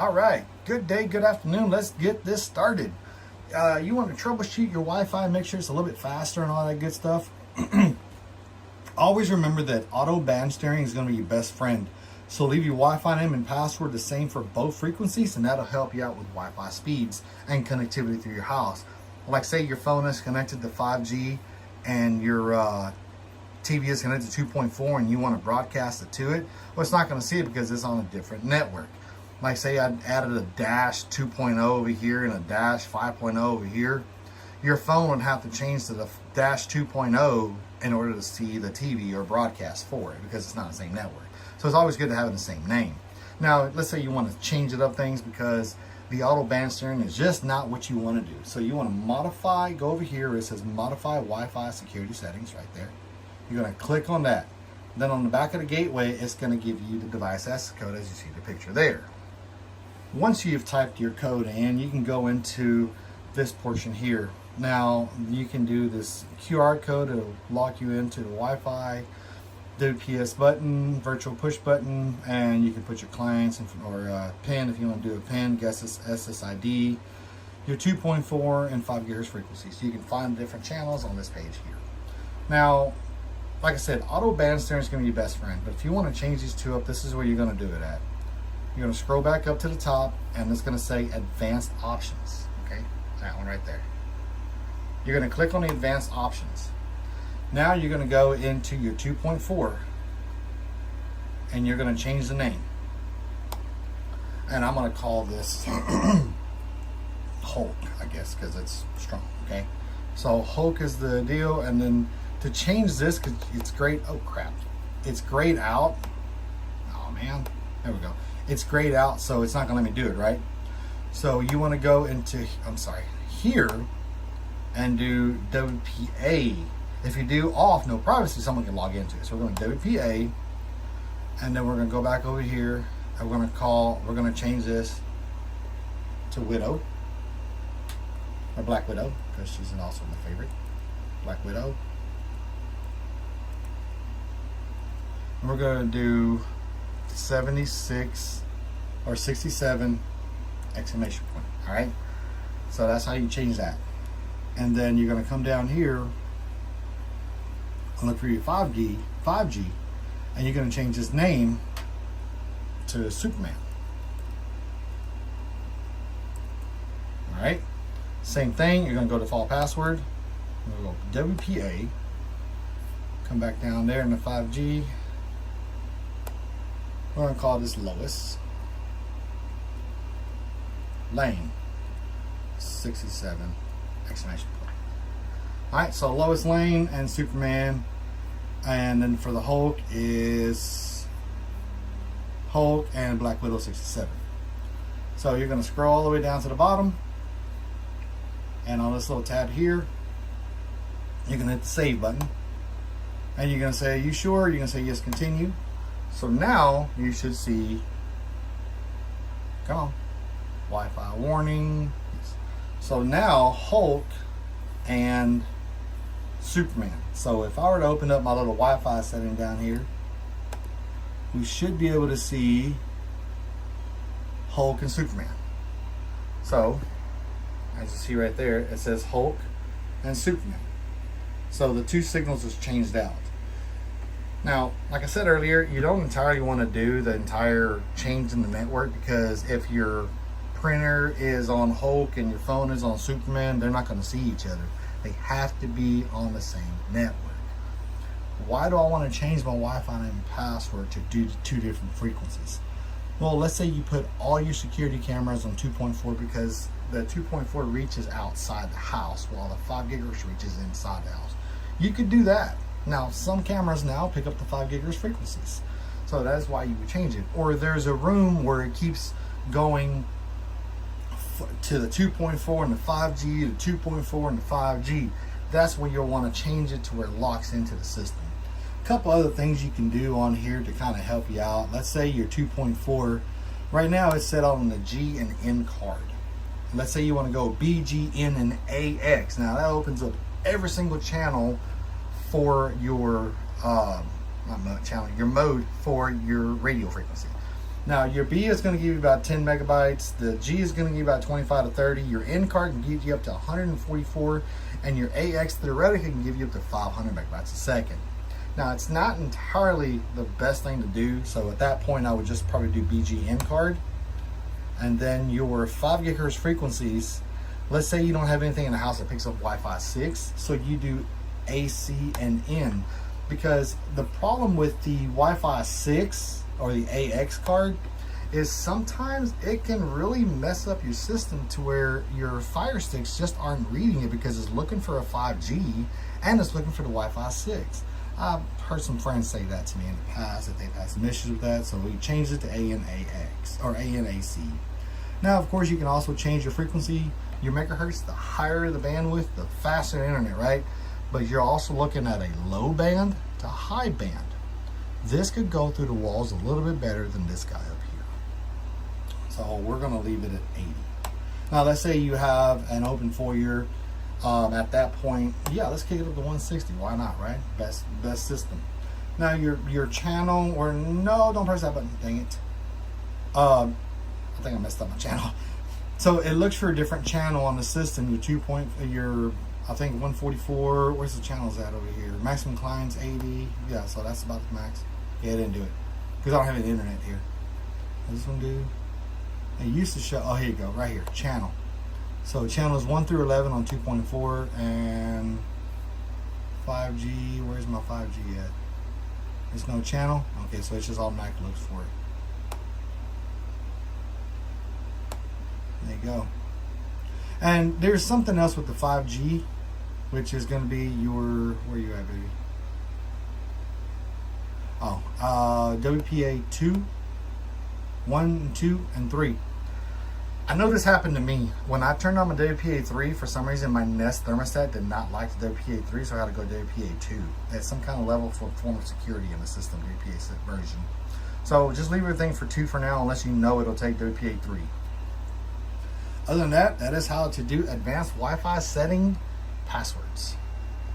All right, good day, good afternoon. Let's get this started. You want to troubleshoot your Wi-Fi, make sure it's a little bit faster and all that good stuff. Always remember that auto band steering is going to be your best friend. So leave your Wi-Fi name and password the same for both frequencies, and that'll help you out with Wi-Fi speeds and connectivity through your house. Like say your phone is connected to 5G and your TV is connected to 2.4 and you want to broadcast it to it, well, it's not going to see it because it's on a different network. Like say I added a dash 2.0 over here and a dash 5.0 over here, your phone would have to change to the dash 2.0 in order to see the TV or broadcast for it, because it's not the same network. So it's always good to have the same name. Now, let's say you want to change it up things because the auto band steering is just not what you want to do. So you want to modify, go over here, it says modify Wi-Fi security settings right there. You're going to click on that. Then on the back of the gateway, it's going to give you the device access code as you see the picture there. Once you've typed your code in, you can go into this portion here. Now, you can do this QR code. It'll lock you into the Wi-Fi, the PS button, virtual push button, and you can put your clients or PIN if you want to do a PIN, guess SSID, your 2.4 and 5 gigahertz frequencies. So you can find different channels on this page here. Now, like I said, auto band steering is going to be your best friend, but if you want to change these two up, this is where you're going to do it at. You're going to scroll back up to the top, and it's going to say Advanced Options. Okay, that one right there. You're going to click on the Advanced Options. Now you're going to go into your 2.4, and you're going to change the name. And I'm going to call this Hulk, I guess, because it's strong. Okay, so Hulk is the deal, and then to change this, because it's grayed. Oh crap, it's grayed out. Oh man, there we go. It's grayed out, so it's not gonna let me do it, right? So you want to go into, here and do WPA. If you do off, no privacy, someone can log into it. So we're going to WPA, and then we're going to go back over here, and we're going to change this to Widow, or Black Widow, because she's also my favorite, Black Widow. And we're going to do 76 or 67 exclamation point. All right, so that's how you change that. And then you're going to come down here and look for your 5G, and you're going to change his name to Superman. All right, same thing. You're going to go to default password. We'll go WPA. Come back down there in the 5G. We're going to call this Lois Lane 67 exclamation point. Alright, so Lois Lane and Superman, and then for the Hulk is Hulk and Black Widow 67. So you're going to scroll all the way down to the bottom, and on this little tab here you're going to hit the save button, and you're going to say, "Are you sure?" You're going to say yes, continue. So now you should see, come on, Wi-Fi warning. So now Hulk and Superman. So if I were to open up my little Wi-Fi setting down here, we should be able to see Hulk and Superman. So as you see right there, it says Hulk and Superman. So the two signals is changed out. Now, like I said earlier, you don't entirely want to do the entire change in the network, because if your printer is on Hulk and your phone is on Superman, they're not going to see each other. They have to be on the same network. Why do I want to change my Wi-Fi name and password to do two different frequencies? Well, let's say you put all your security cameras on 2.4 because the 2.4 reaches outside the house while the 5 gigahertz reaches inside the house. You could do that. Now, some cameras now pick up the 5 gigahertz frequencies, so that's why you would change it. Or there's a room where it keeps going to the 2.4 and the 5G, the 2.4 and the 5G. That's where you'll want to change it to where it locks into the system. A couple other things you can do on here to kind of help you out. Let's say your 2.4, right now it's set on the G and N card. Let's say you want to go B, G, N, and AX. Now that opens up every single channel for your not channel, your mode for your radio frequency. Now your B is going to give you about 10 megabytes. The G is going to give you about 25 to 30. Your N card can give you up to 144, and your AX theoretically can give you up to 500 megabytes a second. Now it's not entirely the best thing to do, so at that point I would just probably do BGN card. And then your 5 gigahertz frequencies, let's say you don't have anything in the house that picks up Wi-Fi 6, so you do AC and N, because the problem with the Wi-Fi 6 or the AX card is sometimes it can really mess up your system to where your Fire Sticks just aren't reading it because it's looking for a 5G and it's looking for the Wi-Fi 6. I've heard some friends say that to me in the past, that they've had some issues with that, so we changed it to ANAX or ANAC. Now, of course, you can also change your frequency, your megahertz. The higher the bandwidth, the faster the internet, right? But you're also looking at a low band to high band. This could go through the walls a little bit better than this guy up here. So we're going to leave it at 80. Now, let's say you have an open foyer. At that point, yeah, let's kick it up to 160. Why not, right? Best system. Now your channel, or no, don't press that button. Dang it. I think I messed up my channel. So it looks for a different channel on the system. Your I think 144. Where's the channels at over here? Maximum clients 80. Yeah, so that's about the max. Yeah, it didn't do it because I don't have any internet here. What does this one do? It used to show. Oh, here you go, right here, channel. So channels 1 through 11 on 2.4 and 5G. Where's my 5G at? There's no channel. Okay, so it's just automatically looks for it. There you go. And there's something else with the 5G, which is going to be your, where you at, baby? Oh, WPA 2, 1, 2, and 3. I know this happened to me. When I turned on my WPA 3, for some reason my Nest thermostat did not like the WPA 3, so I had to go WPA 2. It's some kind of level for form of security in the system, WPA version. So just leave everything for 2 for now, unless you know it'll take WPA 3. Other than that, that is how to do advanced Wi-Fi setting passwords.